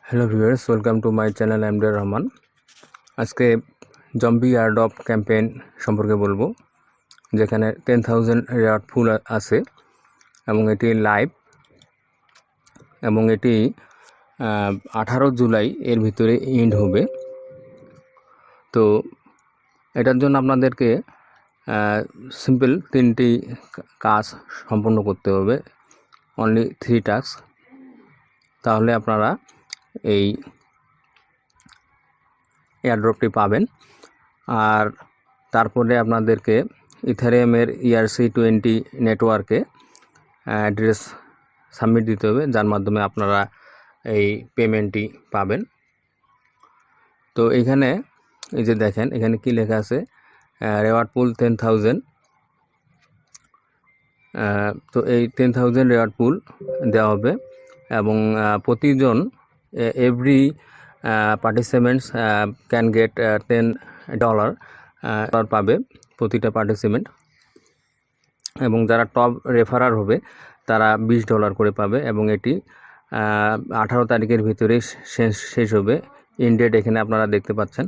Hello viewers, welcome to my channel. I am day Rahman. আজকে zombie airdrop campaign সম্পর্কে বলবো, যেখানে 10,000 রেওয়ার্ড ফুল আছে এবং এটি লাইভ এবং এটি 18 জুলাই এর ভিতরে এন্ড হবে। তো এটার জন্য আপনাদেরকে সিম্পল 3টি কাজ সম্পন্ন করতে হবে, অনলি 3 টাস্ক। তাহলে আপনারা এই এয়ারড্রপটি পাবেন। আর তারপরে আপনাদেরকে ইথারিয়ামের ERC20 নেটওয়ার্কে অ্যাড্রেস সাবমিট দিতে হবে, যার মাধ্যমে আপনারা এই পেমেন্টটি পাবেন। তো এখানে এই যে দেখেন, এখানে কি লেখা আছে, রেওয়ার্ড পুল 10,000। তো এই 10,000 রেওয়ার্ড পুল দেওয়া হবে এবং প্রতিজন এভরি পার্টিসিপেন্টস ক্যান গেট $10 পাবে প্রতিটা পার্টিসিপেন্ট, এবং যারা টপ রেফারার হবে তারা $20 করে পাবে, এবং এটি 18 তারিখের ভিতরে শেষ হবে। ইন ডেট এখানে আপনারা দেখতে পাচ্ছেন।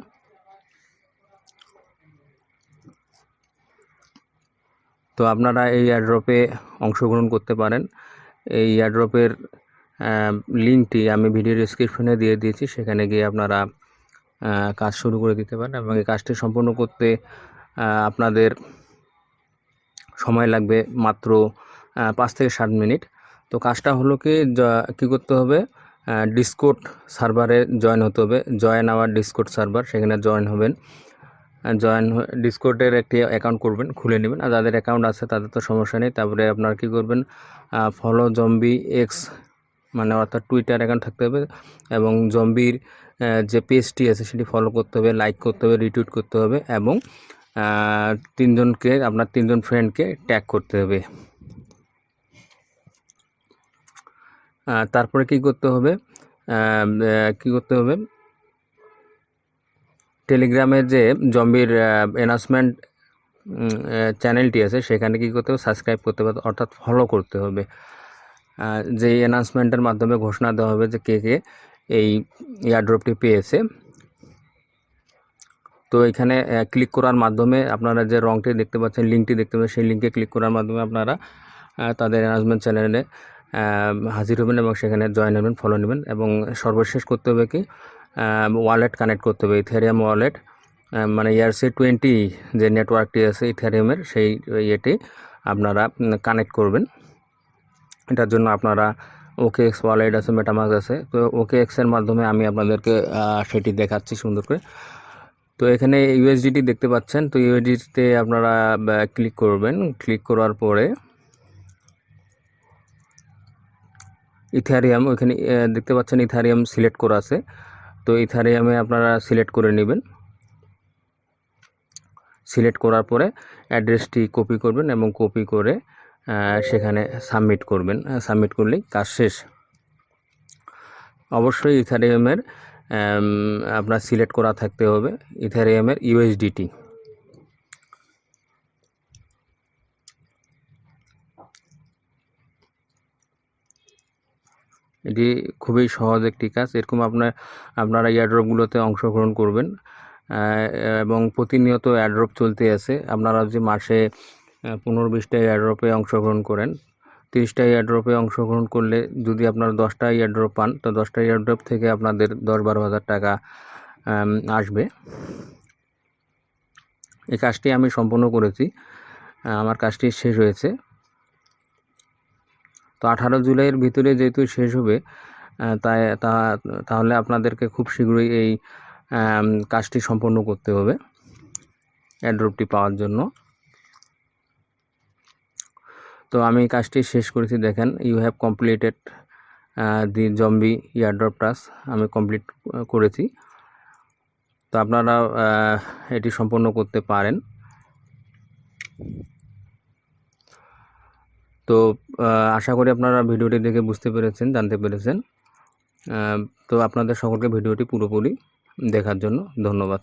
তো আপনারা এই এয়ারড্রপে অংশগ্রহণ করতে পারেন। এই এয়ারড্রপের লিঙ্কটি আমি ভিডিও ডেসক্রিপশনে দিয়ে দিয়েছি, সেখানে গিয়ে আপনারা কাজ শুরু করে দিতে পারেন, এবং এই কাজটি সম্পূর্ণ করতে আপনাদের সময় লাগবে মাত্র 5 থেকে 7 মিনিট। তো কাজটা হলো কি করতে হবে, ডিসকর্ড সার্ভারে জয়েন হতে হবে। জয়েন আওয়ার ডিসকর্ড সার্ভার, সেখানে জয়েন হবেন। ডিসকর্ডের একটি অ্যাকাউন্ট করবেন, খুলে নেবেন। আর যাদের অ্যাকাউন্ট আছে তাদের তো সমস্যা নেই। তারপরে আপনারা কী করবেন, ফলো জম্বি এক্স, মানে অর্থাৎ টুইটার অ্যাকাউন্ট থাকতে হবে, এবং জম্বির যে পেজটি আছে সেটি ফলো করতে হবে, লাইক করতে হবে, রিটুইট করতে হবে, এবং 3জন ফ্রেন্ডকে ট্যাগ করতে হবে। তারপরে কি করতে হবে, টেলিগ্রামের যে জম্বির অ্যানাউন্সমেন্ট চ্যানেলটি আছে সেখানে কি করতে হবে, সাবস্ক্রাইব করতে হবে, অর্থাৎ ফলো করতে হবে। যে অ্যানাউন্সমেন্টের মাধ্যমে ঘোষণা দেওয়া হবে যে কে কে এই এয়ারড্রপটি পেয়েছে। তো এখানে ক্লিক করার মাধ্যমে আপনারা যে রংটি দেখতে পাচ্ছেন, লিঙ্কটি দেখতে পাচ্ছেন, সেই লিঙ্কে ক্লিক করার মাধ্যমে আপনারা তাদের অ্যানাউন্সমেন্ট চ্যানেলে হাজির হবেন এবং সেখানে জয়েন হবেন, ফলো নেবেন। এবং সর্বশেষ করতে হবে কি, ওয়ালেট কানেক্ট করতে হবে, ইথেরিয়াম ওয়ালেট, মানে ERC20 যে নেটওয়ার্কটি আছে ইথেরিয়ামের, সেই ইয়েটি আপনারা কানেক্ট করবেন। এটার জন্য আপনারা OKX ওয়ালেট আছে, মেটামাস্ক আছে। তো OKX-এর মাধ্যমে আমি আপনাদেরকে সেটি দেখাচ্ছি সুন্দর করে। তো এখানে USDT দেখতে পাচ্ছেন। তো USDT-তে আপনারা ক্লিক করবেন। ক্লিক করার পরে ইথারিয়াম, ওইখানে দেখতে পাচ্ছেন ইথারিয়াম সিলেক্ট করা আছে। তো ইথারিয়ামে আপনারা সিলেক্ট করে নেবেন। সিলেক্ট করার পরে অ্যাড্রেসটি কপি করবেন এবং কপি করে সেখানে সাবমিট করবেন। সাবমিট করলেই কাজ শেষ। অবশ্যই ইথারিয়ামের আপনার সিলেক্ট করা থাকতে হবে, ইথারিয়ামের USDT। এটি খুবই সহজ একটি কাজ। এরকম আপনারা এয়ারড্রপগুলোতে অংশগ্রহণ করবেন, এবং প্রতিনিয়ত এয়ারড্রপ চলতে আছে। আপনারা যে মাসে 15-20টা এয়ারড্রপে অংশগ্রহণ করেন, 30টা এয়ারড্রপে অংশগ্রহণ করলে যদি আপনারা 10টা এয়ারড্রপ পান, তো 10টা এয়ারড্রপ থেকে আপনাদের 10-12 হাজার টাকা আসবে। এই কাজটি আমি সম্পূর্ণ করেছি, আমার কাজটি শেষ হয়েছে। তো 18 জুলাইয়ের ভিতরে যেহেতু শেষ হবে, তাহলে আপনাদেরকে খুব শীঘ্রই এই কাজটি সম্পন্ন করতে হবে এয়ারড্রপটি পাওয়ার জন্য। তো আমি কাজটি শেষ করেছি, দেখেন, you have completed the zombie airdrop task, আমি কমপ্লিট করেছি। তো আপনারা এটি সম্পন্ন করতে পারেন। তো আশা করি আপনারা ভিডিওটি দেখে বুঝতে পেরেছেন, জানতে পেরেছেন। তো আপনাদের সকলকে ভিডিওটি পুরোপুরি দেখার জন্য ধন্যবাদ।